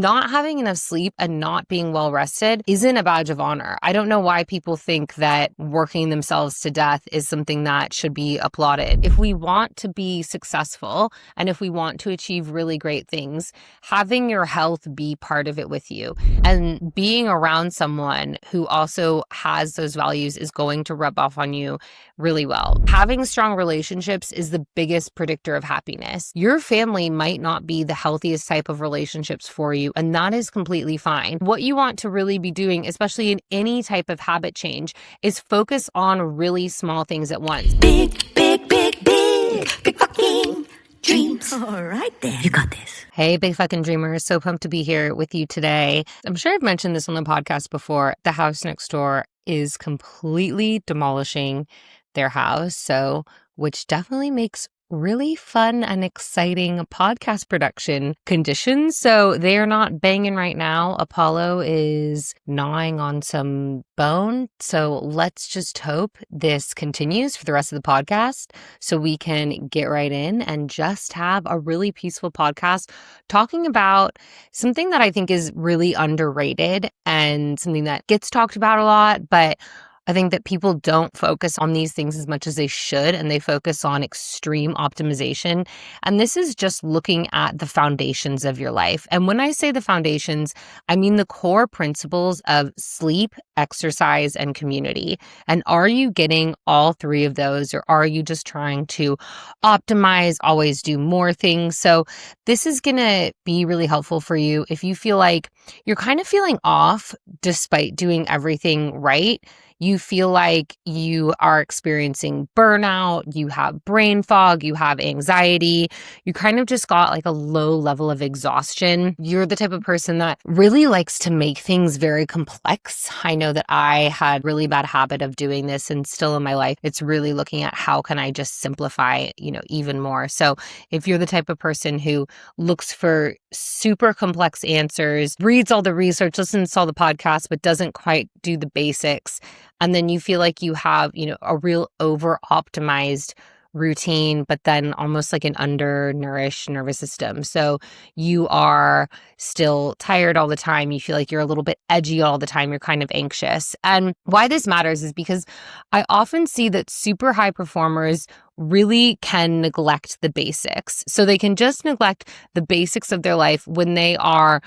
Not having enough sleep and not being well rested isn't a badge of honor. I don't know why people think that working themselves to death is something that should be applauded. If we want to be successful and if we want to achieve really great things, having your health be part of it with you and being around someone who also has those values is going to rub off on you really well. Having strong relationships is the biggest predictor of happiness. Your family might not be the healthiest type of relationships for you, and that is completely fine. What you want to really be doing, especially in any type of habit change, is focus on really small things at once. Big fucking dreams. All right then, you got this. Hey, big fucking dreamers. So pumped to be here with you today. I'm sure I've mentioned this on the podcast before. The house next door is completely demolishing their house, which definitely makes really fun and exciting podcast production conditions. So they are not banging right now. Apollo is gnawing on some bone. So let's just hope this continues for the rest of the podcast so we can get right in and just have a really peaceful podcast talking about something that I think is really underrated and something that gets talked about a lot, but I think that people don't focus on these things as much as they should, and they focus on extreme optimization. And this is just looking at the foundations of your life. And when I say the foundations, I mean the core principles of sleep, exercise, and community. And are you getting all three of those, or are you just trying to optimize, always do more things? So this is going to be really helpful for you if you feel like you're kind of feeling off despite doing everything right. You feel like you are experiencing burnout, you have brain fog, you have anxiety, you kind of just got like a low level of exhaustion. You're the type of person that really likes to make things very complex. I know that I had really bad habit of doing this, and still in my life, it's really looking at how can I just simplify, even more. So if you're the type of person who looks for super complex answers, reads all the research, listens to all the podcasts, but doesn't quite do the basics, and then you feel like you have, a real over-optimized routine, but then almost like an undernourished nervous system. So you are still tired all the time. You feel like you're a little bit edgy all the time. You're kind of anxious. And why this matters is because I often see that super high performers really can neglect the basics. So they can just neglect the basics of their life when they are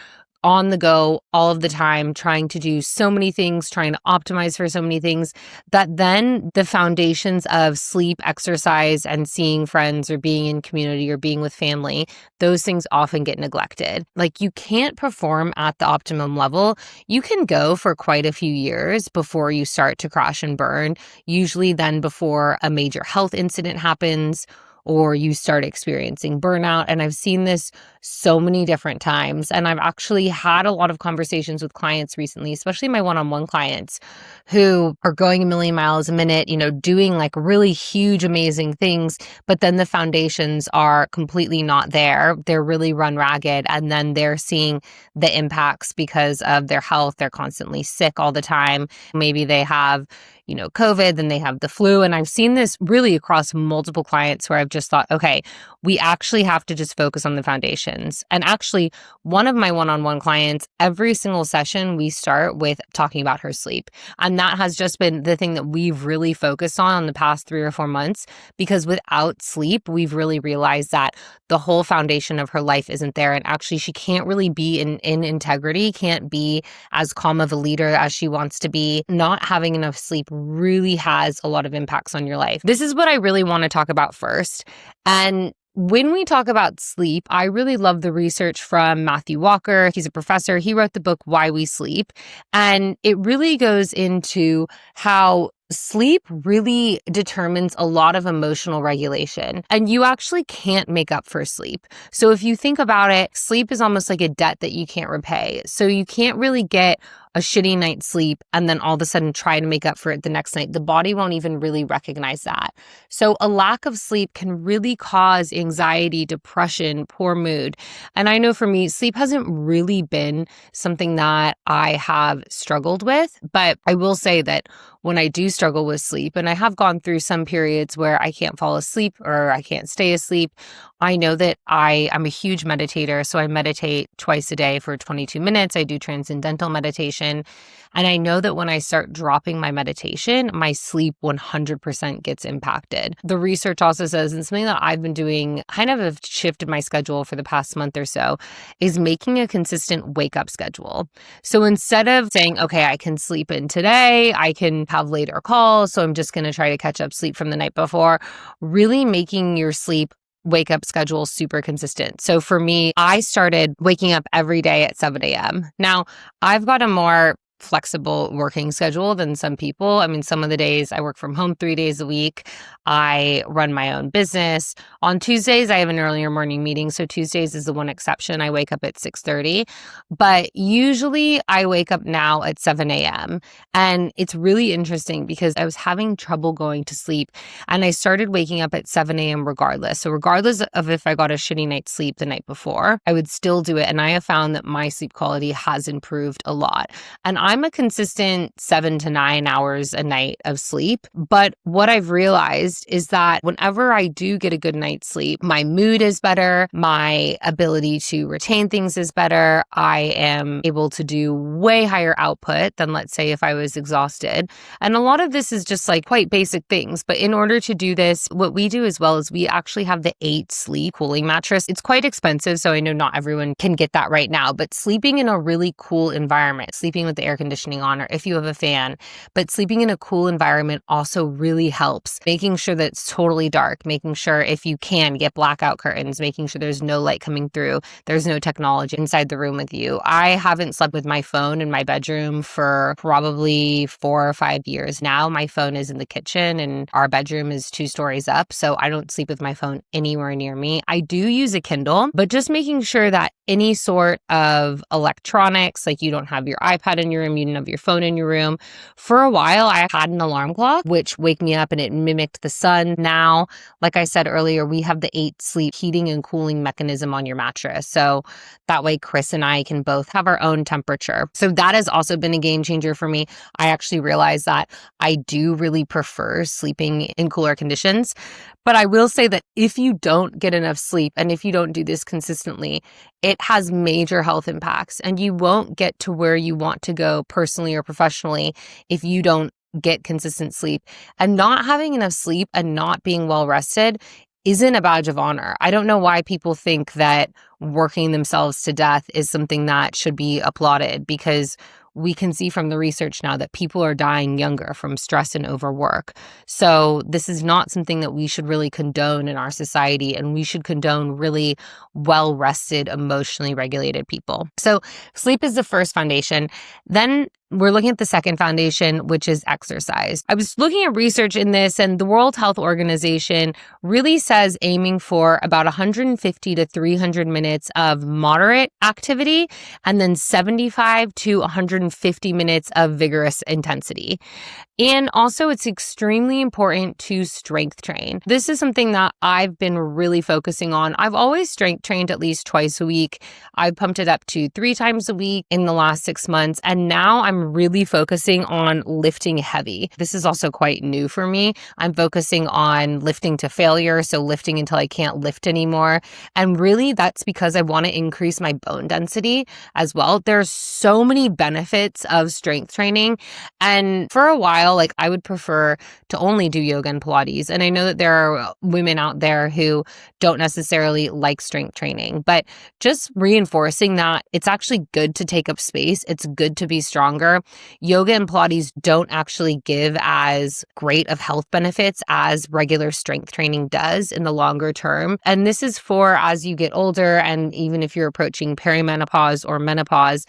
on the go all of the time, trying to do so many things, trying to optimize for so many things, that then the foundations of sleep, exercise, and seeing friends or being in community or being with family, those things often get neglected. Like, you can't perform at the optimum level. You can go for quite a few years before you start to crash and burn, usually then before a major health incident happens or you start experiencing burnout. And I've seen this so many different times. And I've actually had a lot of conversations with clients recently, especially my one-on-one clients who are going a million miles a minute, doing like really huge, amazing things. But then the foundations are completely not there. They're really run ragged. And then they're seeing the impacts because of their health. They're constantly sick all the time. Maybe they have COVID, then they have the flu. And I've seen this really across multiple clients where I've just thought, okay, we actually have to just focus on the foundations. And actually, one of my one-on-one clients, every single session, we start with talking about her sleep. And that has just been the thing that we've really focused on the past 3 or 4 months, because without sleep, we've really realized that the whole foundation of her life isn't there. And actually, she can't really be in integrity, can't be as calm of a leader as she wants to be. Not having enough sleep really has a lot of impacts on your life. This is what I really want to talk about first. And when we talk about sleep, I really love the research from Matthew Walker. He's a professor. He wrote the book, Why We Sleep. And it really goes into how sleep really determines a lot of emotional regulation, and you actually can't make up for sleep. So if you think about it, sleep is almost like a debt that you can't repay. So you can't really get a shitty night's sleep and then all of a sudden try to make up for it the next night. The body won't even really recognize that. So a lack of sleep can really cause anxiety, depression, poor mood. And I know for me, sleep hasn't really been something that I have struggled with, but I will say that when I do struggle with sleep, and I have gone through some periods where I can't fall asleep or I can't stay asleep, I know that I'm a huge meditator. So I meditate twice a day for 22 minutes. I do transcendental meditation. And I know that when I start dropping my meditation, my sleep 100% gets impacted. The research also says, and something that I've been doing, kind of have shifted my schedule for the past month or so, is making a consistent wake up schedule. So instead of saying, okay, I can sleep in today, I can have later calls, so I'm just going to try to catch up sleep from the night before, really making your sleep wake up schedule super consistent. So for me, I started waking up every day at 7 a.m. Now, I've got a more flexible working schedule than some people. I mean, some of the days I work from home 3 days a week. I run my own business. On Tuesdays, I have an earlier morning meeting. So Tuesdays is the one exception. I wake up at 6:30, but usually I wake up now at 7 a.m. And it's really interesting because I was having trouble going to sleep and I started waking up at 7 a.m. regardless. So regardless of if I got a shitty night's sleep the night before, I would still do it. And I have found that my sleep quality has improved a lot. And I'm a consistent 7 to 9 hours a night of sleep. But what I've realized is that whenever I do get a good night's sleep, my mood is better, my ability to retain things is better. I am able to do way higher output than, let's say, if I was exhausted. And a lot of this is just like quite basic things. But in order to do this, what we do as well is we actually have the 8 Sleep cooling mattress. It's quite expensive, so I know not everyone can get that right now, but sleeping in a really cool environment, sleeping with the air conditioning on, or if you have a fan, but sleeping in a cool environment also really helps. Making sure that it's totally dark, making sure if you can get blackout curtains, making sure there's no light coming through, there's no technology inside the room with you. I haven't slept with my phone in my bedroom for probably 4 or 5 years now. My phone is in the kitchen and our bedroom is 2 stories up, so I don't sleep with my phone anywhere near me. I do use a Kindle, but just making sure that any sort of electronics, like you don't have your iPad in your room, you don't have your phone in your room. For a while, I had an alarm clock, which wake me up and it mimicked the sun. Now, like I said earlier, we have the 8 Sleep heating and cooling mechanism on your mattress. So that way, Chris and I can both have our own temperature. So that has also been a game changer for me. I actually realized that I do really prefer sleeping in cooler conditions. But I will say that if you don't get enough sleep and if you don't do this consistently, it has major health impacts and you won't get to where you want to go personally or professionally if you don't get consistent sleep. And not having enough sleep and not being well rested isn't a badge of honor. I don't know why people think that working themselves to death is something that should be applauded, because we can see from the research now that people are dying younger from stress and overwork. So this is not something that we should really condone in our society, and we should condone really well-rested, emotionally regulated people. So sleep is the first foundation. Then we're looking at the second foundation, which is exercise. I was looking at research in this, and the World Health Organization really says aiming for about 150 to 300 minutes of moderate activity and then 75 to 150 minutes of vigorous intensity. And also, it's extremely important to strength train. This is something that I've been really focusing on. I've always strength trained at least twice a week. I've pumped it up to 3 times a week in the last 6 months. And now I'm really focusing on lifting heavy. This is also quite new for me. I'm focusing on lifting to failure, so lifting until I can't lift anymore. And really, that's because I want to increase my bone density as well. There's so many benefits of strength training. And for a while, like, I would prefer to only do yoga and Pilates. And I know that there are women out there who don't necessarily like strength training, but just reinforcing that it's actually good to take up space. It's good to be stronger. Yoga and Pilates don't actually give as great of health benefits as regular strength training does in the longer term. And this is for as you get older, and even if you're approaching perimenopause or menopause,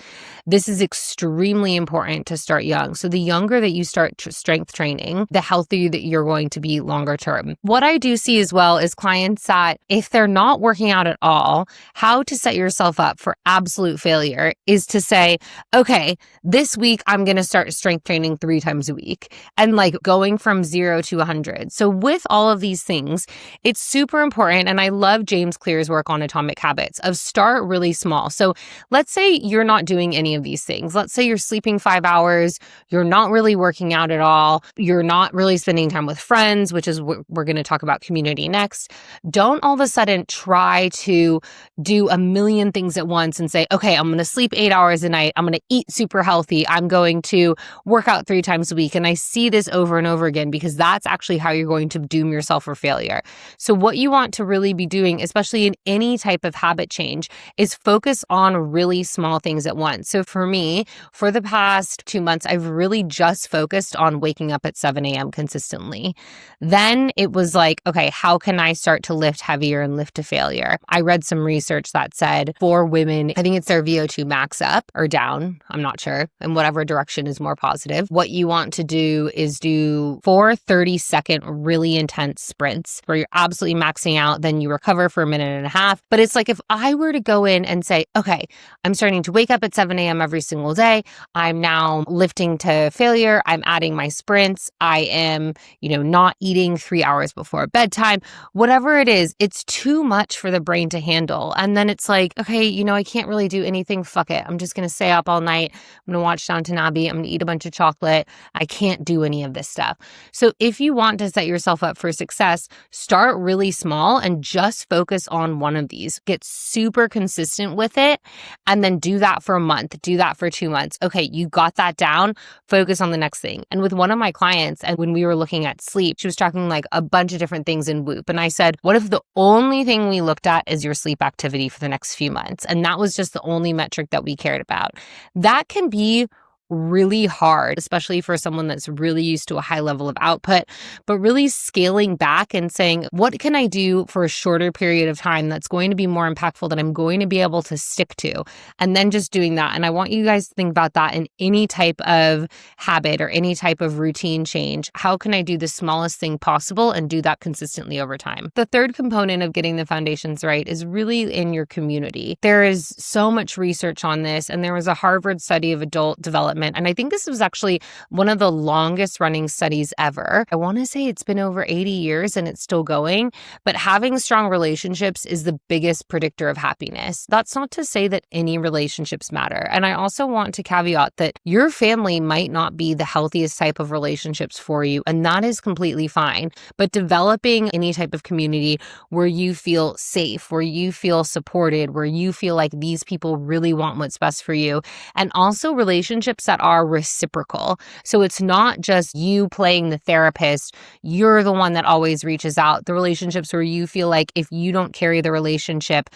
this is extremely important to start young. So the younger that you start strength training, the healthier that you're going to be longer term. What I do see as well is clients that if they're not working out at all, how to set yourself up for absolute failure is to say, okay, this week week, I'm going to start strength training 3 times a week, and like going from 0 to 100. So with all of these things, it's super important. And I love James Clear's work on Atomic Habits of start really small. So let's say you're not doing any of these things. Let's say you're sleeping 5 hours, you're not really working out at all, you're not really spending time with friends, which is what we're going to talk about community next. Don't all of a sudden try to do a million things at once and say, okay, I'm going to sleep 8 hours a night, I'm going to eat super healthy, I'm going to work out 3 times a week. And I see this over and over again because that's actually how you're going to doom yourself for failure. So what you want to really be doing, especially in any type of habit change, is focus on really small things at once. So for me, for the past 2 months, I've really just focused on waking up at 7 a.m. consistently. Then it was like, okay, how can I start to lift heavier and lift to failure? I read some research that said for women, I think it's their VO2 max up or down, I'm not sure, in whatever direction is more positive. What you want to do is do 4 30-second really intense sprints where you're absolutely maxing out, then you recover for a minute and a half. But it's like if I were to go in and say, okay, I'm starting to wake up at 7 a.m. every single day, I'm now lifting to failure, I'm adding my sprints, I am, not eating 3 hours before bedtime, whatever it is, it's too much for the brain to handle. And then it's like, okay, I can't really do anything. Fuck it. I'm just going to stay up all night. I'm going to watch Downton Abbey. I'm going to eat a bunch of chocolate. I can't do any of this stuff. So if you want to set yourself up for success, start really small and just focus on one of these. Get super consistent with it and then do that for a month. Do that for 2 months. Okay, you got that down. Focus on the next thing. And with one of my clients, and when we were looking at sleep, she was tracking like a bunch of different things in Whoop. And I said, what if the only thing we looked at is your sleep activity for the next few months? And that was just the only metric that we cared about. That can be really hard, especially for someone that's really used to a high level of output, but really scaling back and saying, what can I do for a shorter period of time that's going to be more impactful that I'm going to be able to stick to? And then just doing that. And I want you guys to think about that in any type of habit or any type of routine change. How can I do the smallest thing possible and do that consistently over time? The third component of getting the foundations right is really in your community. There is so much research on this, and there was a Harvard study of adult development. And I think this was actually one of the longest running studies ever. I want to say it's been over 80 years and it's still going, but having strong relationships is the biggest predictor of happiness. That's not to say that any relationships matter. And I also want to caveat that your family might not be the healthiest type of relationships for you, and that is completely fine. But developing any type of community where you feel safe, where you feel supported, where you feel like these people really want what's best for you, and also relationships that are reciprocal. So it's not just you playing the therapist, you're the one that always reaches out. The relationships where you feel like if you don't carry the relationship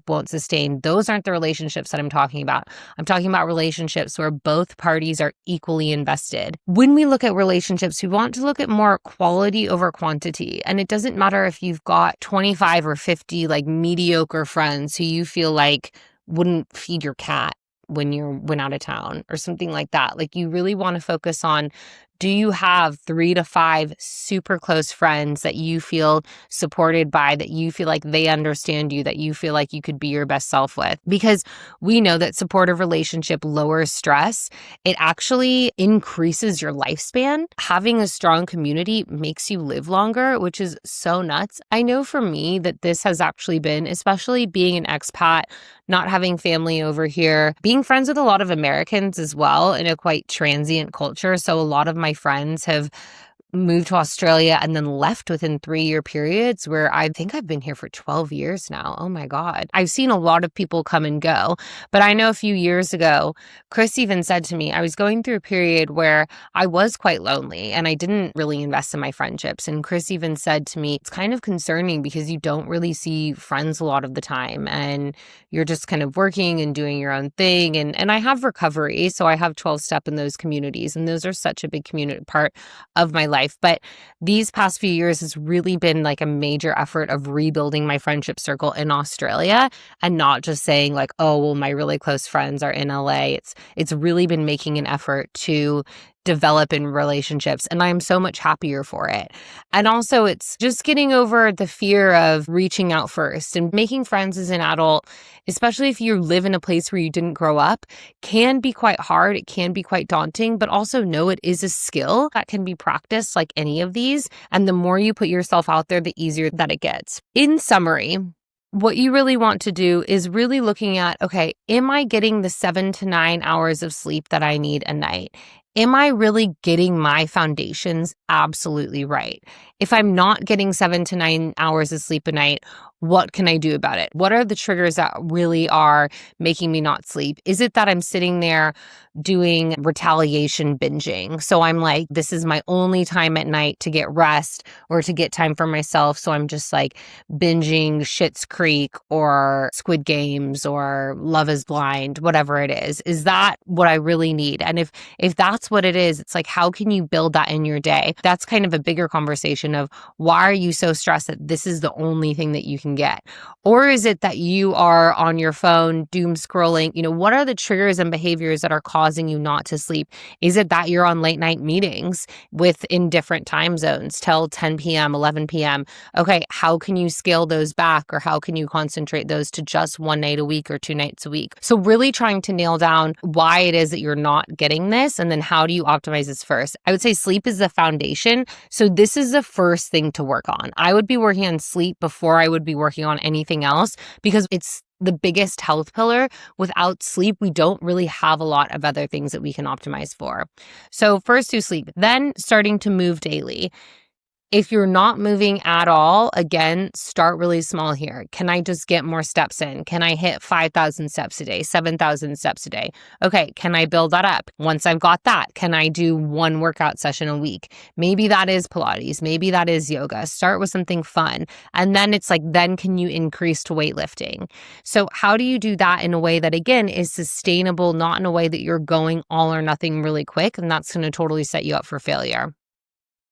won't sustain. Those aren't the relationships that I'm talking about. I'm talking about relationships where both parties are equally invested. When we look at relationships, we want to look at more quality over quantity. And it doesn't matter if you've got 25 or 50 like mediocre friends who you feel like wouldn't feed your cat when you went out of town or something like that. Like you really want to focus on, do you have 3 to 5 super close friends that you feel supported by, that you feel like they understand you, that you feel like you could be your best self with? Because we know that supportive relationship lowers stress. It actually increases your lifespan. Having a strong community makes you live longer, which is so nuts. I know for me that this has actually been, especially being an expat, not having family over here, being friends with a lot of Americans as well in a quite transient culture. So a lot of my friends have moved to Australia and then left within 3-year periods, where I think I've been here for 12 years now. Oh my God. I've seen a lot of people come and go, but I know a few years ago, Chris even said to me, I was going through a period where I was quite lonely and I didn't really invest in my friendships. And Chris even said to me, it's kind of concerning because you don't really see friends a lot of the time and you're just kind of working and doing your own thing. And I have recovery. So I have 12-step in those communities, and those are such a big community part of my life. But these past few years has really been like a major effort of rebuilding my friendship circle in Australia, and not just saying like, oh, well, my really close friends are in LA. It's really been making an effort to develop in relationships. And I'm so much happier for it. And also it's just getting over the fear of reaching out first and making friends as an adult, especially if you live in a place where you didn't grow up, can be quite hard. It can be quite daunting, but also know it is a skill that can be practiced like any of these. And the more you put yourself out there, the easier that it gets. In summary, what you really want to do is really looking at, okay, am I getting the 7 to 9 hours of sleep that I need a night? Am I really getting my foundations absolutely right? If I'm not getting 7 to 9 hours of sleep a night, what can I do about it? What are the triggers that really are making me not sleep? Is it that I'm sitting there doing retaliation binging? So I'm like, this is my only time at night to get rest or to get time for myself. So I'm just like binging Schitt's Creek or Squid Games or Love is Blind, whatever it is. Is that what I really need? And if that's what it is, it's like, how can you build that in your day? That's kind of a bigger conversation of why are you so stressed that this is the only thing that you can get? Or is it that you are on your phone doom scrolling? What are the triggers and behaviors that are causing you not to sleep? Is it that you're on late night meetings in different time zones till 10 p.m., 11 p.m.? Okay, how can you scale those back, or how can you concentrate those to just one night a week or 2 nights a week? So really trying to nail down why it is that you're not getting this, and then how do you optimize this first? I would say sleep is the foundation. So this is the first thing to work on. I would be working on sleep before I would be working on anything else, because it's the biggest health pillar. Without sleep, we don't really have a lot of other things that we can optimize for. So first do sleep, then starting to move daily. If you're not moving at all, again, start really small here. Can I just get more steps in? Can I hit 5,000 steps a day, 7,000 steps a day? Okay, can I build that up? Once I've got that, can I do one workout session a week? Maybe that is Pilates. Maybe that is yoga. Start with something fun. And then it's like, then can you increase to weightlifting? So how do you do that in a way that, again, is sustainable, not in a way that you're going all or nothing really quick? And that's going to totally set you up for failure.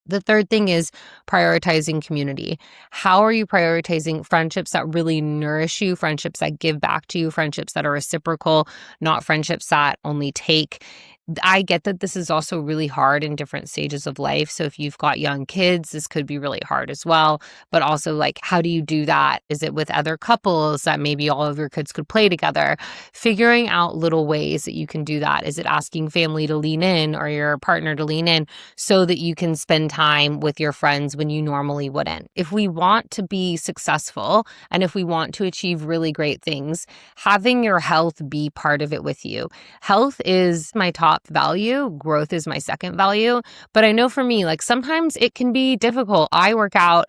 The third thing is prioritizing community. How are you prioritizing friendships that really nourish you, friendships that give back to you, friendships that are reciprocal, not friendships that only take? I get that this is also really hard in different stages of life. So if you've got young kids, this could be really hard as well. But also, like, how do you do that? Is it with other couples that maybe all of your kids could play together? Figuring out little ways that you can do that. Is it asking family to lean in or your partner to lean in so that you can spend time with your friends when you normally wouldn't? If we want to be successful and if we want to achieve really great things, having your health be part of it with you. Health is my top value. Growth is my second value. But I know for me, like, sometimes it can be difficult. I work out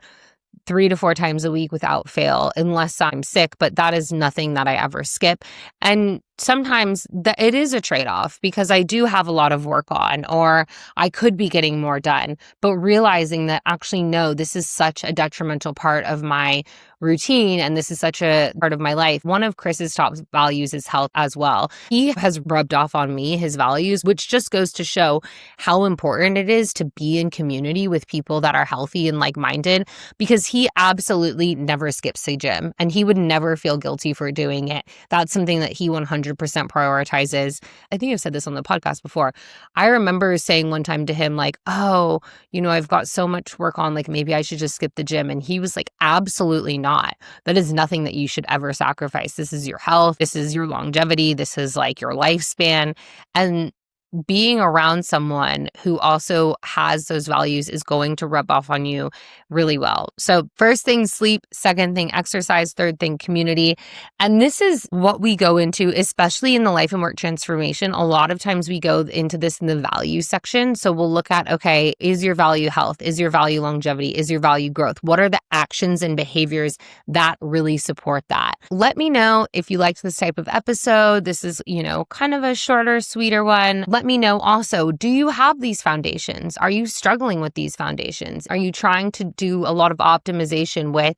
3 to 4 times a week without fail, unless I'm sick, but that is nothing that I ever skip. And sometimes it is a trade-off because I do have a lot of work on, or I could be getting more done, but realizing that actually, no, this is such a detrimental part of my routine and this is such a part of my life. One of Chris's top values is health as well. He has rubbed off on me his values, which just goes to show how important it is to be in community with people that are healthy and like-minded, because he absolutely never skips the gym and he would never feel guilty for doing it. That's something that he 100% prioritizes. I think I've said this on the podcast before. I remember saying one time to him, like, oh, I've got so much work on, like, maybe I should just skip the gym. And he was like, absolutely not. That is nothing that you should ever sacrifice. This is your health. This is your longevity. This is like your lifespan. And being around someone who also has those values is going to rub off on you really well. So first thing, sleep. Second thing, exercise. Third thing, community. And this is what we go into, especially in the life and work transformation. A lot of times we go into this in the value section. So we'll look at, okay, is your value health? Is your value longevity? Is your value growth? What are the actions and behaviors that really support that? Let me know if you liked this type of episode. This is, kind of a shorter, sweeter one. Let me know also, do you have these foundations? Are you struggling with these foundations? Are you trying to do a lot of optimization with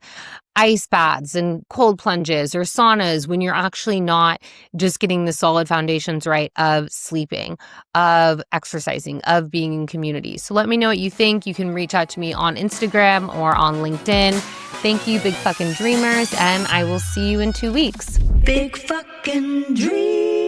ice baths and cold plunges or saunas when you're actually not just getting the solid foundations right of sleeping, of exercising, of being in community? So let me know what you think. You can reach out to me on Instagram or on LinkedIn. Thank you, big fucking dreamers, and I will see you in 2 weeks. Big fucking dream.